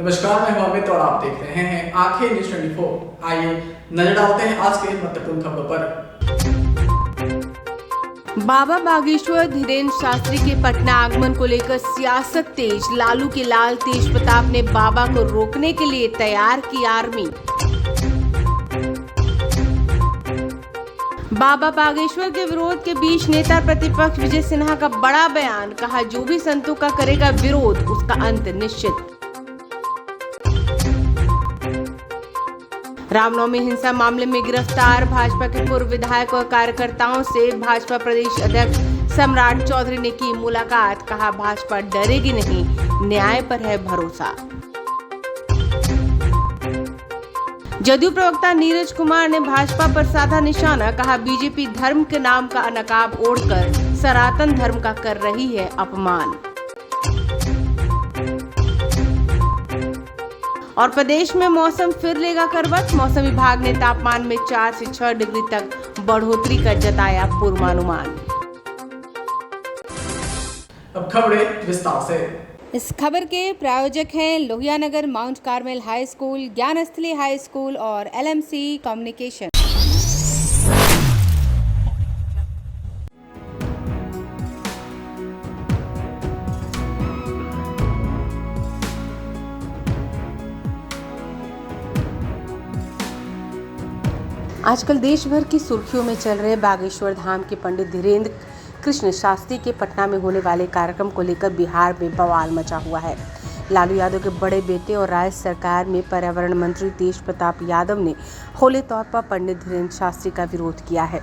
नमस्कार, मैं हूं अमित और आप देख रहे हैं आंखें न्यूज 24। आइए नजर डालते हैं आज के महत्वपूर्ण खबरों पर। बाबा बागेश्वर धीरेन्द्र शास्त्री के पटना आगमन को लेकर सियासत तेज। लालू के लाल तेज प्रताप ने बाबा को रोकने के लिए तैयार की आर्मी। बाबा बागेश्वर के विरोध के बीच नेता प्रतिपक्ष विजय सिन्हा का बड़ा बयान। कहा, जो भी संतों का करेगा विरोध उसका अंत निश्चित। रामनवमी हिंसा मामले में गिरफ्तार भाजपा के पूर्व विधायक और कार्यकर्ताओं से भाजपा प्रदेश अध्यक्ष सम्राट चौधरी ने की मुलाकात। कहा, भाजपा डरेगी नहीं, न्याय पर है भरोसा। जदयू प्रवक्ता नीरज कुमार ने भाजपा पर साधा निशाना। कहा, बीजेपी धर्म के नाम का नकाब ओढ़कर सनातन धर्म का कर रही है अपमान। और प्रदेश में मौसम फिर लेगा करवट। मौसम विभाग ने तापमान में 4 से 6 डिग्री तक बढ़ोतरी का जताया पूर्वानुमान। अब खबरें विस्तार से। इस खबर के प्रायोजक हैं Lohianagar mount Carmel high school, Gyansthali high school और LMC कम्युनिकेशन। आजकल देश भर की सुर्खियों में चल रहे बागेश्वर धाम के पंडित धीरेन्द्र कृष्ण शास्त्री के पटना में होने वाले कार्यक्रम को लेकर बिहार में बवाल मचा हुआ है। लालू यादव के बड़े बेटे और राज्य सरकार में पर्यावरण मंत्री तेज प्रताप यादव ने खुले तौर पर पंडित धीरेन्द्र शास्त्री का विरोध किया है।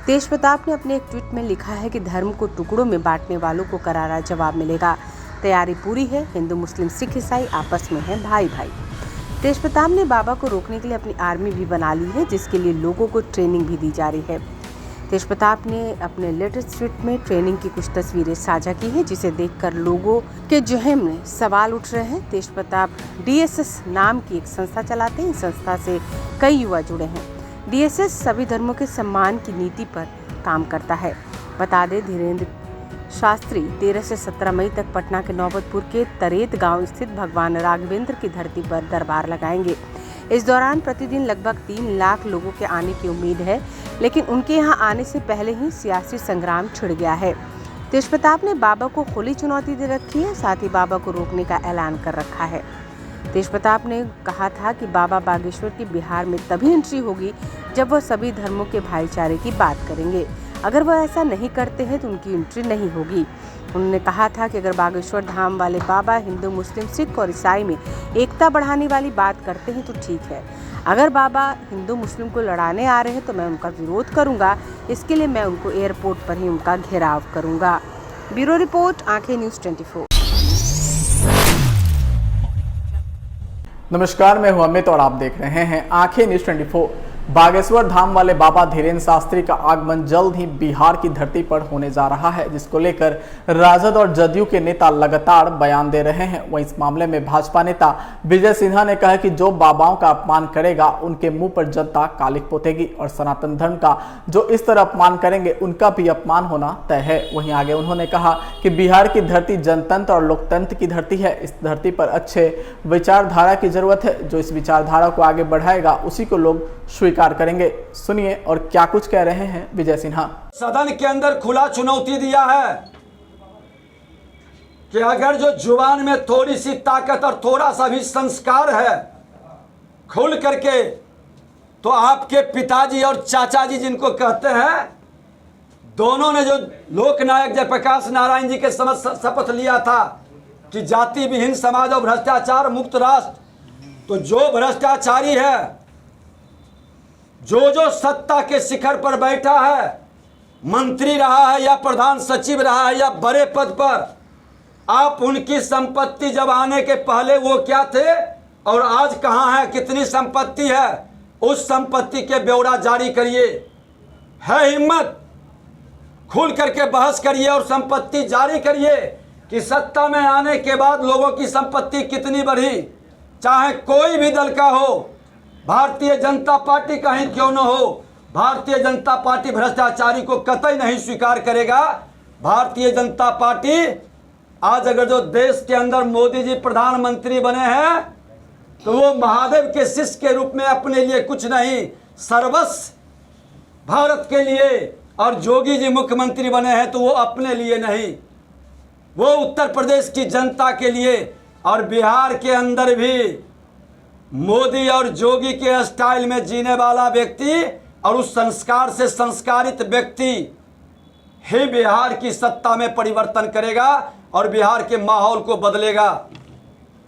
तेज प्रताप ने अपने एक ट्वीट में लिखा है कि धर्म को टुकड़ों में बांटने वालों को करारा जवाब मिलेगा। तैयारी पूरी है, हिंदू मुस्लिम सिख ईसाई आपस में है भाई भाई। तेज प्रताप ने बाबा को रोकने के लिए अपनी आर्मी भी बना ली है, जिसके लिए लोगों को ट्रेनिंग भी दी जा रही है। तेज प्रताप ने अपने लेटेस्ट ट्वीट में ट्रेनिंग की कुछ तस्वीरें साझा की हैं, जिसे देखकर लोगों के जहन में सवाल उठ रहे हैं। तेज प्रताप DSS नाम की एक संस्था चलाते हैं। इस संस्था से कई युवा जुड़े हैं। DSS सभी धर्मों के सम्मान की नीति पर काम करता है। बता दें, धीरेन्द्र शास्त्री 13 से 17 मई तक पटना के नौबतपुर के तरेत गांव स्थित भगवान राघवेंद्र की धरती पर दरबार लगाएंगे। इस दौरान प्रतिदिन लगभग 3 लाख लोगों के आने की उम्मीद है, लेकिन उनके यहां आने से पहले ही सियासी संग्राम छिड़ गया है। तेज प्रताप ने बाबा को खुली चुनौती दे रखी है, साथ ही बाबा को रोकने का ऐलान कर रखा है। तेज प्रताप ने कहा था कि बाबा बागेश्वर की बिहार में तभी एंट्री होगी जब वह सभी धर्मों के भाईचारे की बात करेंगे। अगर वह ऐसा नहीं करते हैं तो उनकी एंट्री नहीं होगी। उन्होंने कहा था कि अगर बागेश्वर धाम वाले बाबा हिंदू मुस्लिम सिख और ईसाई में एकता बढ़ाने वाली बात करते हैं तो ठीक है। अगर बाबा हिंदू मुस्लिम को लड़ाने आ रहे हैं तो मैं उनका विरोध करूंगा। इसके लिए मैं उनको एयरपोर्ट पर ही उनका घेराव करूंगा। ब्यूरो रिपोर्ट, आंखें न्यूज 24। नमस्कार, मैं हूं अमित और आप देख रहे हैं आंखें न्यूज 24। बागेश्वर धाम वाले बाबा धीरेन्द्र शास्त्री का आगमन जल्द ही बिहार की धरती पर होने जा रहा है, जिसको लेकर राजद और जदयू के नेता लगातार बयान दे रहे हैं। वहीं इस मामले में भाजपा नेता विजय सिन्हा ने कहा कि जो बाबाओं का अपमान करेगा उनके मुंह पर जनता कालिख पोतेगी और सनातन धर्म का जो इस तरह अपमान करेंगे उनका भी अपमान होना तय है। वहीं आगे उन्होंने कहा कि बिहार की धरती जनतंत्र और लोकतंत्र की धरती है। इस धरती पर अच्छे विचारधारा की जरूरत है। जो इस विचारधारा को आगे बढ़ाएगा उसी को लोग स्वीकार करेंगे। सुनिए और क्या कुछ कह रहे हैं विजय सिन्हा। सदन के अंदर खुला चुनौती दिया है कि अगर जो जुबान में थोड़ी सी ताकत और थोड़ा सा भी संस्कार है खुल करके, तो आपके पिताजी और चाचा जी जिनको कहते हैं, दोनों ने जो लोकनायक जयप्रकाश नारायण जी के समझ शपथ लिया था कि जाति विहीन समाज और भ्रष्टाचार मुक्त राष्ट्र, तो जो भ्रष्टाचारी है, जो सत्ता के शिखर पर बैठा है, मंत्री रहा है या प्रधान सचिव रहा है या बड़े पद पर, आप उनकी संपत्ति जब आने के पहले वो क्या थे और आज कहाँ है, कितनी संपत्ति है, उस संपत्ति के ब्यौरा जारी करिए। है हिम्मत, खुल करके बहस करिए और संपत्ति जारी करिए कि सत्ता में आने के बाद लोगों की संपत्ति कितनी बढ़ी। चाहे कोई भी दल का हो, भारतीय जनता पार्टी का ही क्यों न हो, भारतीय जनता पार्टी भ्रष्टाचारी को कतई नहीं स्वीकार करेगा। भारतीय जनता पार्टी आज अगर जो देश के अंदर मोदी जी प्रधानमंत्री बने हैं तो वो महादेव के शिष्य के रूप में अपने लिए कुछ नहीं, सर्वस्व भारत के लिए। और जोगी जी मुख्यमंत्री बने हैं तो वो अपने लिए नहीं, वो उत्तर प्रदेश की जनता के लिए। और बिहार के अंदर भी मोदी और जोगी के स्टाइल में जीने वाला व्यक्ति और उस संस्कार से संस्कारित व्यक्ति ही बिहार की सत्ता में परिवर्तन करेगा और बिहार के माहौल को बदलेगा।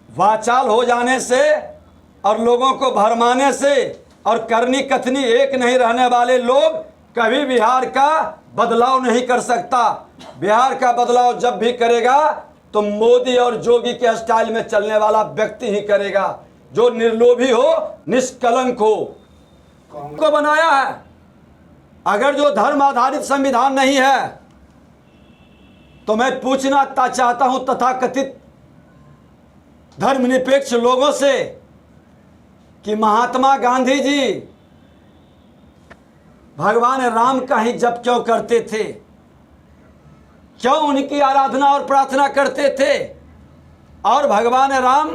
वाचाल हो जाने से और लोगों को भरमाने से और करनी कथनी एक नहीं रहने वाले लोग कभी बिहार का बदलाव नहीं कर सकता। बिहार का बदलाव जब भी करेगा तो मोदी और जोगी के स्टाइल में चलने वाला व्यक्ति ही करेगा, जो निर्लोभी हो, निष्कलंक हो। को बनाया है। अगर जो धर्म आधारित संविधान नहीं है तो मैं पूछना चाहता हूं तथाकथित धर्मनिरपेक्ष लोगों से कि महात्मा गांधी जी भगवान राम का ही जप क्यों करते थे? क्यों उनकी आराधना और प्रार्थना करते थे? और भगवान राम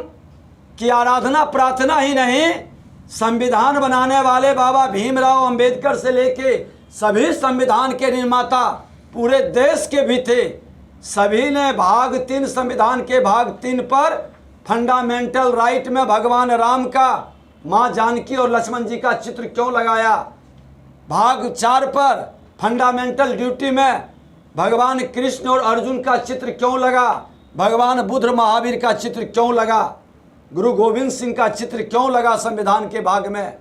की आराधना प्रार्थना ही नहीं, संविधान बनाने वाले बाबा भीमराव अंबेडकर से लेके सभी संविधान के निर्माता पूरे देश के भी थे। सभी ने भाग 3 संविधान के भाग 3 पर फंडामेंटल राइट में भगवान राम का, माँ जानकी और लक्ष्मण जी का चित्र क्यों लगाया? भाग 4 पर फंडामेंटल ड्यूटी में भगवान कृष्ण और अर्जुन का चित्र क्यों लगा? भगवान बुद्ध महावीर का चित्र क्यों लगा? गुरु गोविंद सिंह का चित्र क्यों लगा संविधान के भाग में?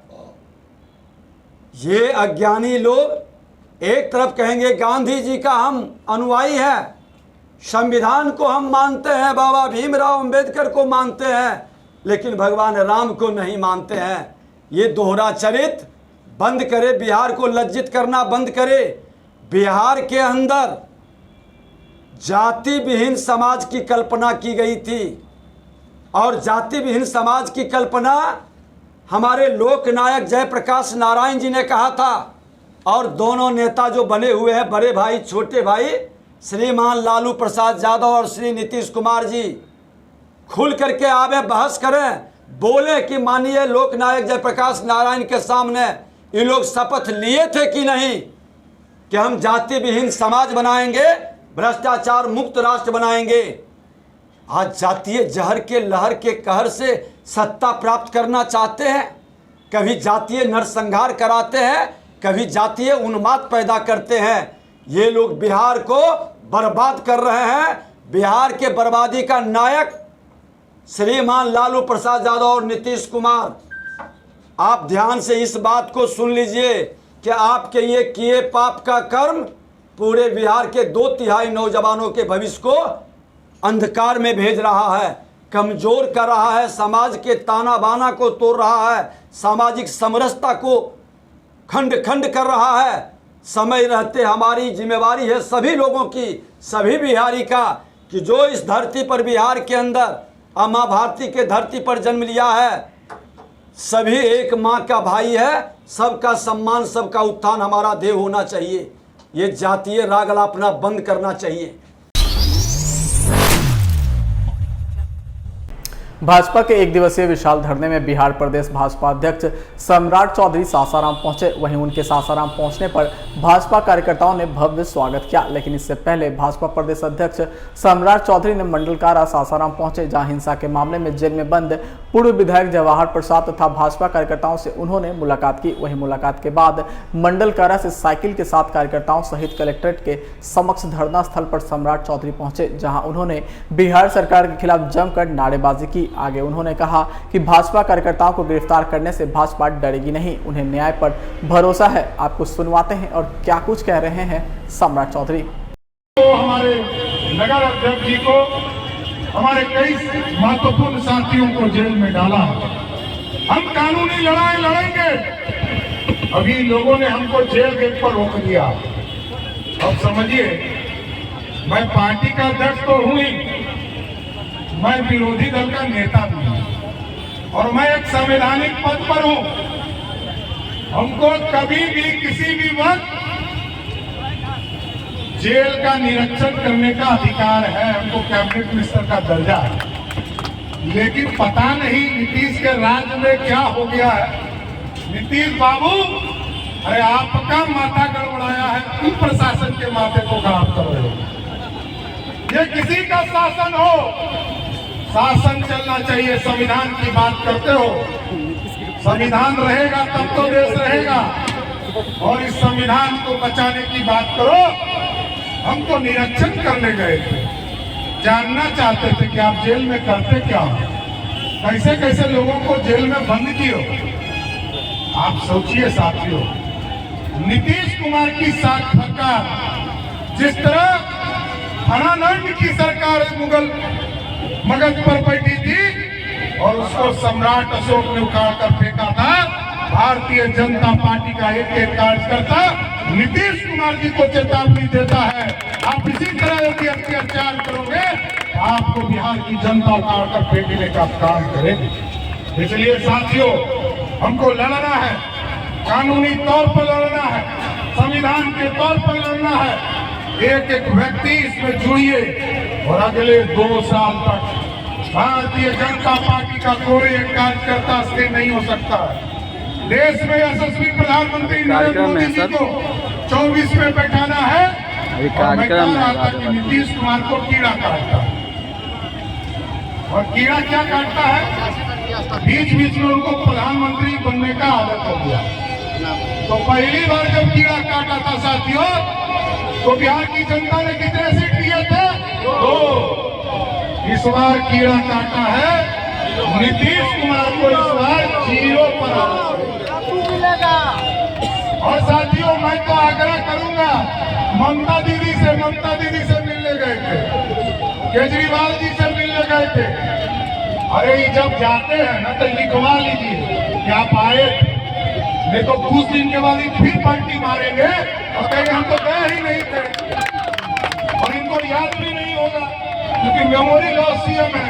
ये अज्ञानी लोग एक तरफ कहेंगे गांधी जी का हम अनुयायी हैं, संविधान को हम मानते हैं, बाबा भीमराव अंबेडकर को मानते हैं, लेकिन भगवान राम को नहीं मानते हैं। ये दोहरा चरित्र बंद करे, बिहार को लज्जित करना बंद करे। बिहार के अंदर जाति विहीन समाज की कल्पना की गई थी और जाति विहीन समाज की कल्पना हमारे लोकनायक जयप्रकाश नारायण जी ने कहा था। और दोनों नेता जो बने हुए हैं, बड़े भाई छोटे भाई, श्रीमान लालू प्रसाद यादव और श्री नीतीश कुमार जी, खुल करके आवे, बहस करें, बोले कि माननीय लोकनायक जयप्रकाश नारायण के सामने ये लोग शपथ लिए थे कि नहीं कि हम जाति विहीन समाज बनाएंगे, भ्रष्टाचार मुक्त राष्ट्र बनाएंगे। आज जातीय जहर के लहर के कहर से सत्ता प्राप्त करना चाहते हैं, कभी जातीय नरसंहार कराते हैं, कभी जातीय उन्माद पैदा करते हैं। ये लोग बिहार को बर्बाद कर रहे हैं। बिहार के बर्बादी का नायक श्रीमान लालू प्रसाद यादव और नीतीश कुमार। आप ध्यान से इस बात को सुन लीजिए कि आपके ये किए पाप का कर्म पूरे बिहार के 2/3 नौजवानों के भविष्य को अंधकार में भेज रहा है, कमजोर कर रहा है, समाज के ताना बाना को तोड़ रहा है, सामाजिक समरसता को खंड खंड कर रहा है। समय रहते हमारी जिम्मेवारी है सभी लोगों की, सभी बिहारी का, कि जो इस धरती पर बिहार के अंदर माँ भारती के धरती पर जन्म लिया है, सभी एक माँ का भाई है, सबका सम्मान, सबका उत्थान हमारा ध्येय होना चाहिए। ये जातीय राग अलापना बंद करना चाहिए। भाजपा के एक दिवसीय विशाल धरने में बिहार प्रदेश भाजपा अध्यक्ष सम्राट चौधरी सासाराम पहुंचे। वहीं उनके सासाराम पहुंचने पर भाजपा कार्यकर्ताओं ने भव्य स्वागत किया। लेकिन इससे पहले भाजपा प्रदेश अध्यक्ष सम्राट चौधरी ने मंडल कारा सासाराम पहुंचे, जहां हिंसा के मामले में जेल में बंद पूर्व विधायक जवाहर प्रसाद तथा भाजपा कार्यकर्ताओं से उन्होंने मुलाकात की। वहीं मुलाकात के बाद मंडल कारा से साइकिल के साथ कार्यकर्ताओं सहित कलेक्ट्रेट के समक्ष धरना स्थल पर सम्राट चौधरी पहुंचे, जहां उन्होंने बिहार सरकार के खिलाफ जमकर नारेबाजी की। आगे उन्होंने कहा कि भाजपा कार्यकर्ताओं को गिरफ्तार करने से भाजपा डरेगी नहीं, उन्हें न्याय पर भरोसा है। आपको सुनवाते हैं और क्या कुछ कह रहे हैं सम्राट चौधरी। तो हमारे नगर अध्यक्ष जी को, हमारे कई महत्वपूर्ण साथियों को जेल में डाला। हम कानूनी लड़ाई लड़ेंगे। अभी लोगों ने हमको जेल गेट पर रोक दिया। अब समझिए, मैं पार्टी का अध्यक्ष तो हूं ही, मैं विरोधी दल का नेता भी हूं और मैं एक संवैधानिक पद पर हूं। हमको कभी भी किसी भी वक्त जेल का निरीक्षण करने का अधिकार है। हमको कैबिनेट मिनिस्टर का दर्जा है। लेकिन पता नहीं नीतीश के राज्य में क्या हो गया है। नीतीश बाबू, अरे आपका माथा गड़बड़ाया है, तुम प्रशासन के माथे को खराब कर रहे हो। ये किसी का शासन हो, शासन चलना चाहिए। संविधान की बात करते हो, संविधान रहेगा तब तो देश रहेगा। और इस संविधान को बचाने की बात करो। हम तो निरीक्षण करने गए थे, जानना चाहते थे कि आप जेल में करते क्या हो, कैसे कैसे लोगों को जेल में बंद किए। आप सोचिए साथियों, नीतीश कुमार की सरकार जिस तरह फर्नांडिस की सरकार मुगल मगध पर बैठी थी और उसको सम्राट अशोक ने उखाड़ कर फेंका था, भारतीय जनता पार्टी का एक एक कार्यकर्ता नीतीश कुमार जी को चेतावनी देता है, आप इसी तरह यदि अत्याचार करोगे आपको बिहार की जनता उखाड़ कर फेंकने का काम करेगी। इसलिए साथियों, हमको लड़ना है, कानूनी तौर पर लड़ना है, संविधान के तौर पर लड़ना है। एक एक व्यक्ति इसमें जुड़िए और अगले 2 साल तक भारतीय जनता पार्टी का कोई एक कार्यकर्ता स्थिर नहीं हो सकता है। देश में यशस्वी प्रधानमंत्री नरेंद्र मोदी जी को 24 में बैठाना है और मैं कह रहा था कि नीतीश कुमार को कीड़ा काटता है। और कीड़ा क्या काटता है, बीच बीच में उनको प्रधानमंत्री बनने का आदत हो गया। तो पहली बार जब कीड़ा काटा था साथियों, तो बिहार की जनता ने कितने सीट दिए थे? 2। इस बार कीड़ा काटा है नीतीश कुमार को, इस बार 0 पर। और साथियों, मैं तो आग्रह करूंगा, ममता दीदी से मिलने गए थे, केजरीवाल जी से मिलने गए थे। अरे जब जाते हैं ना तो लिखवा लीजिए कि आप आए, नहीं तो कुछ दिन के बाद फिर पलटी मारेंगे और कहेंगे हम तो गए ही नहीं थे। और इनको याद भी नहीं होगा क्योंकि मेमोरी लॉस सीएम है,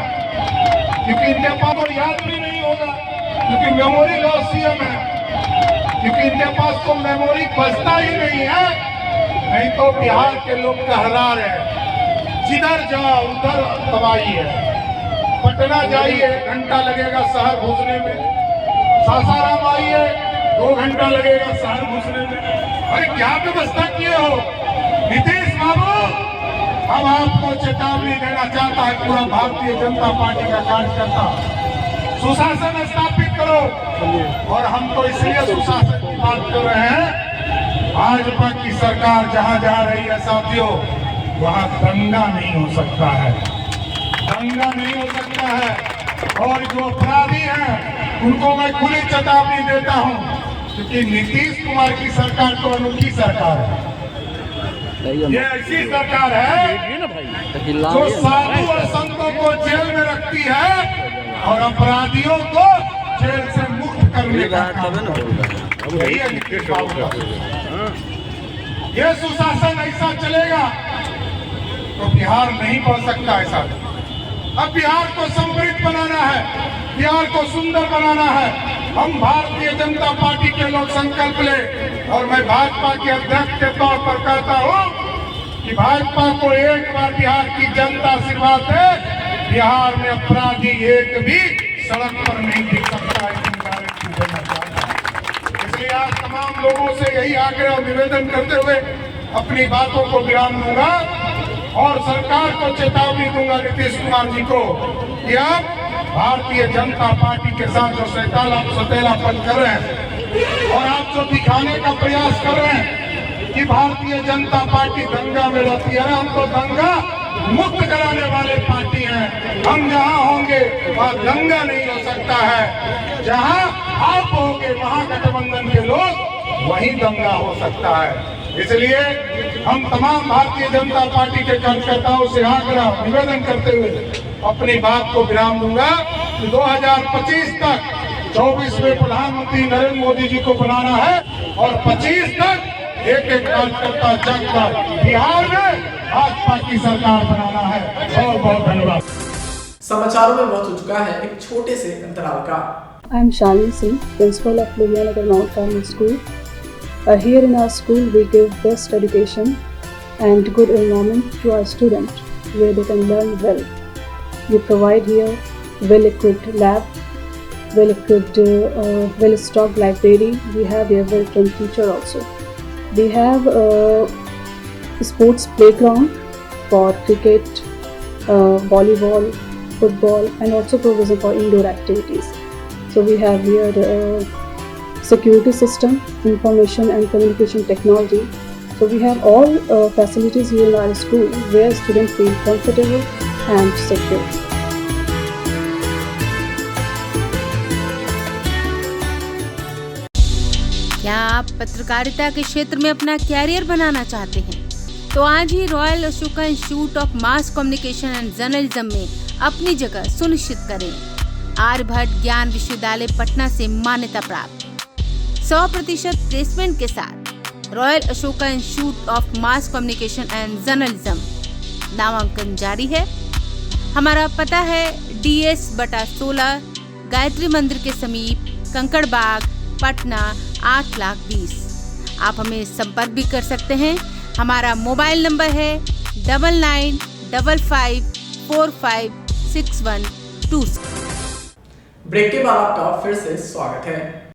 क्योंकि इनके पास और याद भी नहीं होगा क्योंकि मेमोरी लॉस सीएम है, क्योंकि इनके पास तो मेमोरी बचता ही नहीं है। नहीं तो बिहार के लोग कहला रहे हैं, जिधर जाओ उधर तबाही है। पटना जाइए 1 घंटा लगेगा शहर घुसने में, सासाराम आइए 2 घंटा लगेगा शहर घुसने में। अरे क्या व्यवस्था किए हो नीतीश बाबू? हम आपको चेतावनी देना चाहता है पूरा भारतीय जनता पार्टी का कार्यकर्ता, सुशासन स्थापित करो। और हम तो इसलिए सुशासन की बात कर रहे हैं, भाजपा की सरकार जहां जा रही है साथियों, वहां दंगा नहीं हो सकता है, दंगा नहीं हो सकता है। और जो अपराधी हैं उनको मैं खुली चेतावनी देता हूं, क्योंकि नीतीश कुमार की सरकार तो अनोखी सरकार है। ये ऐसी सरकार है जो साधु और संतों को जेल में रखती है और अपराधियों को जेल से मुक्त करने का काम यही है नीतीश बाबू का। ये सुशासन ऐसा चलेगा तो बिहार नहीं बढ़ सकता ऐसा। अब बिहार को समृद्ध बनाना है, बिहार को सुंदर बनाना है। हम भारतीय जनता पार्टी के लोग संकल्प ले, और मैं भाजपा के अध्यक्ष के तौर पर कहता हूं कि भाजपा को एक बार बिहार की जनता आशीर्वाद दे, बिहार में अपराधी एक भी सड़क पर नहीं दिख सकता है। इसलिए आज तमाम लोगों से यही आग्रह और निवेदन करते हुए अपनी बातों को विराम दूंगा और सरकार को चेतावनी दूंगा, नीतीश कुमार जी को, कि आप भारतीय जनता पार्टी के साथ जो सौतेलापन कर रहे हैं और आप जो दिखाने का प्रयास कर रहे हैं कि भारतीय जनता पार्टी दंगा में रहती है, हम तो दंगा मुक्त कराने वाले पार्टी हैं। हम जहां होंगे वहां दंगा नहीं हो सकता है, जहां आप होंगे वहां गठबंधन के लोग वहीं दंगा हो सकता है। इसलिए हम तमाम भारतीय जनता पार्टी के कार्यकर्ताओं से आग्रह निवेदन करते हुए अपनी बात को विराम दूंगा कि 2025 तक 24 में प्रधानमंत्री नरेंद्र मोदी जी को बनाना है और 25 तक एक एक कार्यकर्ता जगकर बिहार में भाजपा की सरकार बनाना है। बहुत बहुत धन्यवाद। समाचारों में वक्त हो चुका है एक छोटे से अंतराल का। I am Shalini Singh, principal of Lohiyanagar Mount Carmel School. Here in our school, we give best education and good environment to our students where they can learn well. We provide here well-equipped lab, well-equipped, well-stocked library. We have a well-trained teacher also. We have a sports playground for cricket, volleyball, football, and also provision for indoor activities. So we have here security system, information and communication technology. So we have all facilities here in our school where students feel comfortable and secure. क्या आप पत्रकारिता के क्षेत्र में अपना career बनाना चाहते हैं? तो आज ही royal Ashoka institute of mass communication and journalism में अपनी जगह सुनिश्चित करें। आर्यभट्ट ज्ञान विश्वविद्यालय पटना से मान्यता प्राप्त 100% प्लेसमेंट के साथ royal Ashoka institute of mass communication and journalism नामांकन जारी है। हमारा पता है DS/16 गायत्री मंदिर के समीप कंकड़ बाग, पटना 8,20,000। आप हमें संपर्क भी कर सकते हैं। हमारा मोबाइल नंबर है 9955456126। ब्रेक के बाद आपका फिर से स्वागत है।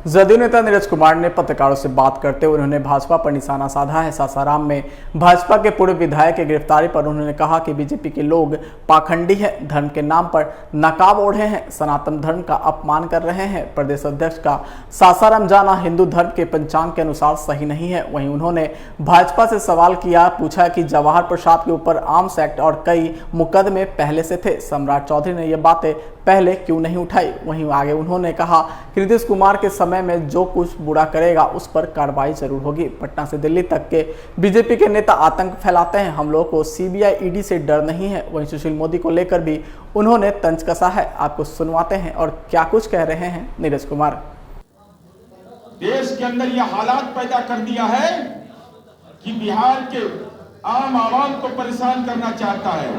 जदयू नेता नीरज कुमार ने पत्रकारों से बात करते हुए उन्होंने भाजपा पर निशाना साधा है। सासाराम में भाजपा के पूर्व विधायक की गिरफ्तारी पर उन्होंने कहा कि बीजेपी के लोग पाखंडी हैं, धर्म के नाम पर नकाब ओढ़े हैं, सनातन धर्म का अपमान कर रहे हैं। प्रदेश अध्यक्ष का सासाराम जाना हिंदू धर्म के पंचांग के अनुसार सही नहीं है। वहीं उन्होंने भाजपा से सवाल किया, पूछा कि जवाहर प्रसाद के ऊपर आर्म्स एक्ट और कई मुकदमे पहले से थे, सम्राट चौधरी ने ये बातें पहले क्यों नहीं उठाई। वहीं आगे उन्होंने कहा कि नीतीश कुमार के समय में जो कुछ बुरा करेगा उस पर कार्रवाई जरूर होगी। पटना से दिल्ली तक के बीजेपी के नेता आतंक फैलाते हैं, हम लोगों को CBI ED से डर नहीं है। वहीं सुशील मोदी को लेकर भी उन्होंने तंज कसा है। आपको सुनवाते हैं और क्या कुछ कह रहे हैं नीरज कुमार। देश के अंदर यह हालात पैदा कर दिया है कि बिहार के आम आवाम को परेशान करना चाहता है।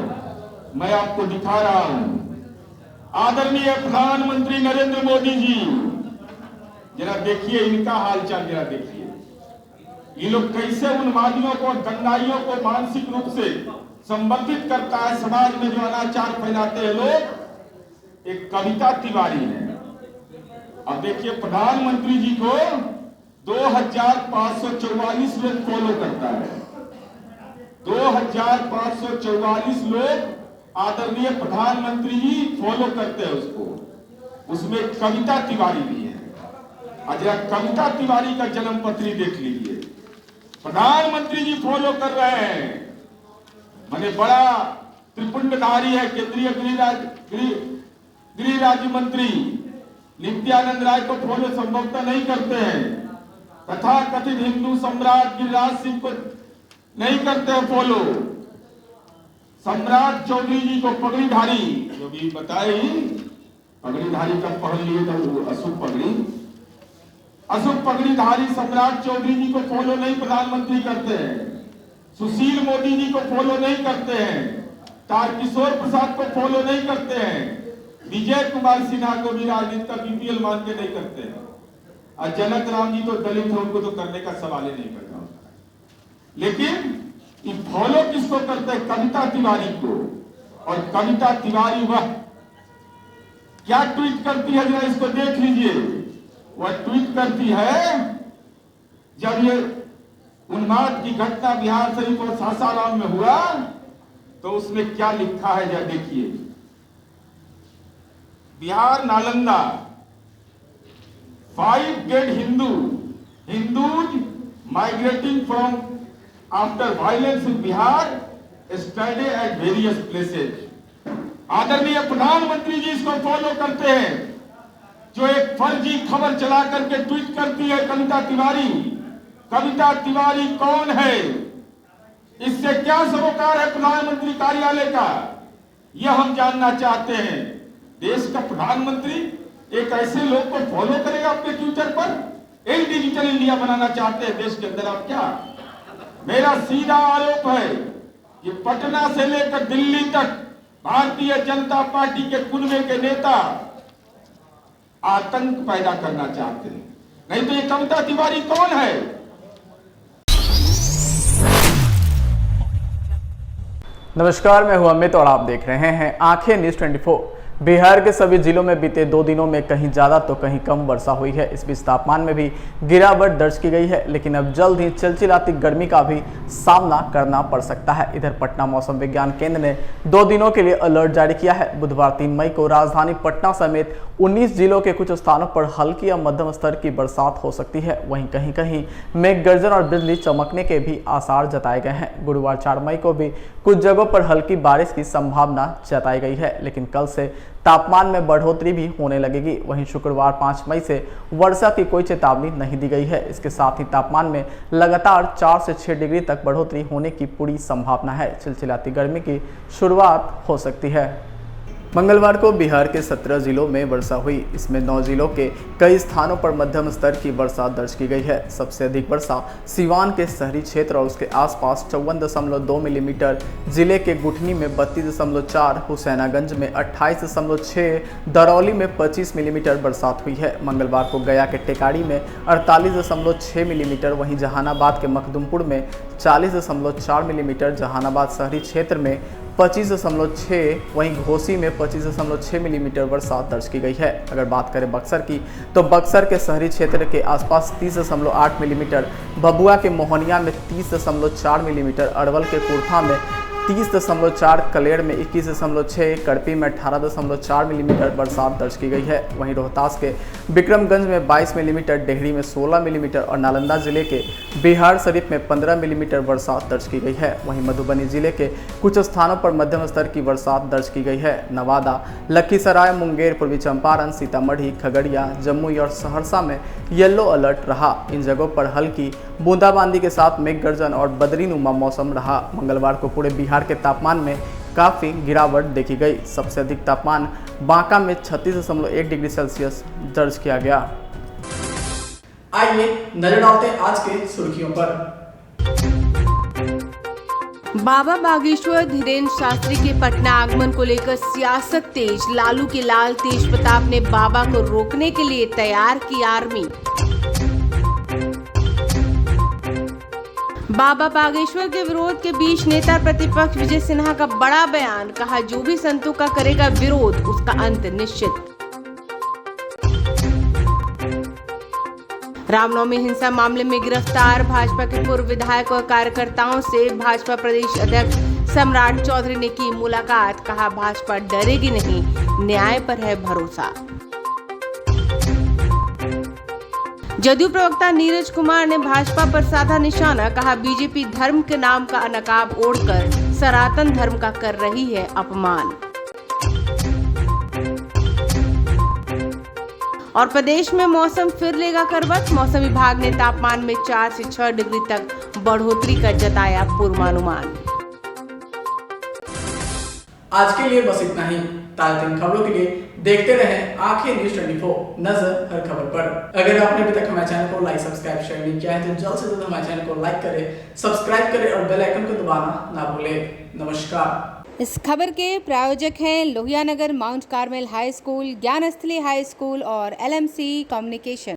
मैं आपको दिखा रहा हूं, आदरणीय प्रधानमंत्री नरेंद्र मोदी जी, जरा देखिए इनका हालचाल, जरा देखिए ये लोग कैसे उन्मादियों को, दंगाइयों को मानसिक रूप से संबंधित करता है। समाज में जो अनाचार फैलाते हैं लोग, एक कविता तिवारी है। अब देखिए प्रधानमंत्री जी को 2544 लोग फॉलो करता है। 2544 लोग आदरणीय प्रधानमंत्री जी फॉलो करते हैं उसको। उसमें कविता तिवारी भी है। अजय कविता तिवारी का जन्म पत्री देख लीजिए। प्रधानमंत्री जी फॉलो कर रहे हैं, माने बड़ा त्रिपुंडधारी है। केंद्रीय गृह राज्य मंत्री नित्यानंद राय को फॉलो संभवतः नहीं करते हैं। तथा कथित हिंदू सम्राट गिरिराज सिंह को नहीं करते हैं फॉलो। सम्राट चौधरी जी को पगड़ीधारी, जो भी बताए, पगड़ीधारी का पहन लिए तो अशुभ पगड़ी, अशुभ पगड़ीधारी सम्राट चौधरी जी को फॉलो नहीं प्रधानमंत्री करते हैं। सुशील मोदी जी को फॉलो नहीं करते हैं। तारकिशोर प्रसाद को फॉलो नहीं करते हैं। विजय कुमार सिन्हा को भी राजनीति का BPL मान के नहीं करते हैं। और जनक राम जी तो दलित है, उनको तो करने का सवाल ही नहीं करता। लेकिन ये फॉलो किसको करते हैं? कविता तिवारी को। और कविता तिवारी वह क्या ट्वीट करती है, जरा इसको देख लीजिए। वह ट्वीट करती है, जब ये उन्माद की घटना बिहार शरीफ और सासाराम में हुआ तो उसने क्या लिखा है, जरा देखिए। Bihar Nalanda 5 dead Hindus migrating from after violence in Bihar studied at various places। आदरणीय प्रधानमंत्री जी इसको फॉलो करते हैं। जो एक फर्जी खबर चला करके ट्वीट करती है कविता तिवारी। कविता तिवारी कौन है? इससे क्या सरोकार है प्रधानमंत्री कार्यालय का, यह हम जानना चाहते हैं। देश का प्रधानमंत्री एक ऐसे लोग को फॉलो करेगा अपने ट्विटर पर? एक डिजिटल इंडिया बनाना चाहते हैं देश के अंदर आप क्या? मेरा सीधा आरोप है कि पटना से लेकर दिल्ली तक भारतीय जनता पार्टी के कुनबे के नेता आतंक पैदा करना चाहते हैं। नहीं तो ये कविता तिवारी कौन है? नमस्कार, मैं हूं अमित और आप देख रहे हैं आंखें न्यूज 24। बिहार के सभी जिलों में बीते 2 दिनों में कहीं ज़्यादा तो कहीं कम वर्षा हुई है। इस बीच तापमान में भी गिरावट दर्ज की गई है, लेकिन अब जल्द ही चिलचिलाती गर्मी का भी सामना करना पड़ सकता है। इधर पटना मौसम विज्ञान केंद्र ने 2 दिनों के लिए अलर्ट जारी किया है। बुधवार 3 मई को राजधानी पटना समेत 19 जिलों के कुछ स्थानों पर हल्की या मध्यम स्तर की बरसात हो सकती है। वहीं कहीं कहीं मेघ गर्जन और बिजली चमकने के भी आसार जताए गए हैं। गुरुवार 4 मई को भी कुछ जगहों पर हल्की बारिश की संभावना जताई गई है, लेकिन कल से तापमान में बढ़ोतरी भी होने लगेगी। वहीं शुक्रवार 5 मई से वर्षा की कोई चेतावनी नहीं दी गई है। इसके साथ ही तापमान में लगातार 4 से 6 डिग्री तक बढ़ोतरी होने की पूरी संभावना है। चिलचिलाती गर्मी की शुरुआत हो सकती है। मंगलवार को बिहार के 17 जिलों में वर्षा हुई। इसमें 9 जिलों के कई स्थानों पर मध्यम स्तर की वर्षा दर्ज की गई है। सबसे अधिक वर्षा सिवान के शहरी क्षेत्र और उसके आसपास 54.2 मिलीमीटर, जिले के गुठनी में 32.4, हुसैनागंज में 28.6, दरौली में 25 मिलीमीटर बरसात हुई है। मंगलवार को गया के टेकारी में 48.6 मिलीमीटर, वहीं जहानाबाद के मखदुमपुर में 40.4 मिलीमीटर, जहानाबाद शहरी क्षेत्र में 25.6, वहीं घोसी में 25.6 मिलीमीटर वर्षा दर्ज की गई है। अगर बात करें बक्सर की, तो बक्सर के शहरी क्षेत्र के आसपास 30.8 मिलीमीटर, भभुआ के मोहनिया में 30.4 मिलीमीटर, अरवल के कुर्था में 30.4, कलेर में 21.6, कड़पी में 18.4 मिलीमीटर बरसात दर्ज की गई है। वहीं रोहतास के विक्रमगंज में 22 मिलीमीटर, डेहरी में 16 मिलीमीटर और नालंदा जिले के बिहार शरीफ में 15 मिलीमीटर बरसात दर्ज की गई है। वहीं मधुबनी जिले के कुछ स्थानों पर मध्यम स्तर की बरसात दर्ज की गई है। नवादा, लखीसराय, मुंगेर, पूर्वी चंपारण, सीतामढ़ी, खगड़िया, जमुई और सहरसा में येलो अलर्ट रहा। इन जगहों पर हल्की बूंदाबांदी के साथ मेघ गर्जन और बदरीनुमा मौसम रहा। मंगलवार को पूरे बिहार के तापमान में काफ़ी गिरावट देखी गई। सबसे अधिक तापमान बांका में 36.1 डिग्री सेल्सियस दर्ज किया गया। आइए नजर डालते हैं आज के सुर्खियों पर। बाबा बागेश्वर धीरेन्द्र शास्त्री के पटना आगमन को लेकर सियासत तेज। लालू के लाल तेज प्रताप ने बाबा को रोकने के लिए तैयार की आर्मी। बाबा बागेश्वर के विरोध के बीच नेता प्रतिपक्ष विजय सिन्हा का बड़ा बयान। कहा, जो भी संतों का करेगा विरोध उसका अंत निश्चित। रामनवमी हिंसा मामले में गिरफ्तार भाजपा के पूर्व विधायक और कार्यकर्ताओं से भाजपा प्रदेश अध्यक्ष सम्राट चौधरी ने की मुलाकात। कहा, भाजपा डरेगी नहीं, न्याय पर है भरोसा। जदयू प्रवक्ता नीरज कुमार ने भाजपा पर साधा निशाना। कहा, बीजेपी धर्म के नाम का नकाब ओढ़कर सनातन धर्म का कर रही है अपमान। और प्रदेश में मौसम फिर लेगा करवट। मौसम विभाग ने तापमान में 4 से 6 डिग्री तक बढ़ोतरी का जताया पूर्वानुमान। आज के लिए बस इतना ही। ताज़ा खबरों के लिए देखते रहें आंखें न्यूज 24, नजर हर खबर पर। अगर आपने अभी तक हमारे चैनल को लाइक, सब्सक्राइब, शेयर नहीं किया है तो जल्द से जल्द हमारे चैनल को लाइक करें, सब्सक्राइब करें और बेल आइकन को दबाना ना भूलें। नमस्कार। इस खबर के प्रायोजक हैं Lohia Nagar mount Carmel high school, ज्ञान स्थली हाई स्कूल और LMC कम्युनिकेशन।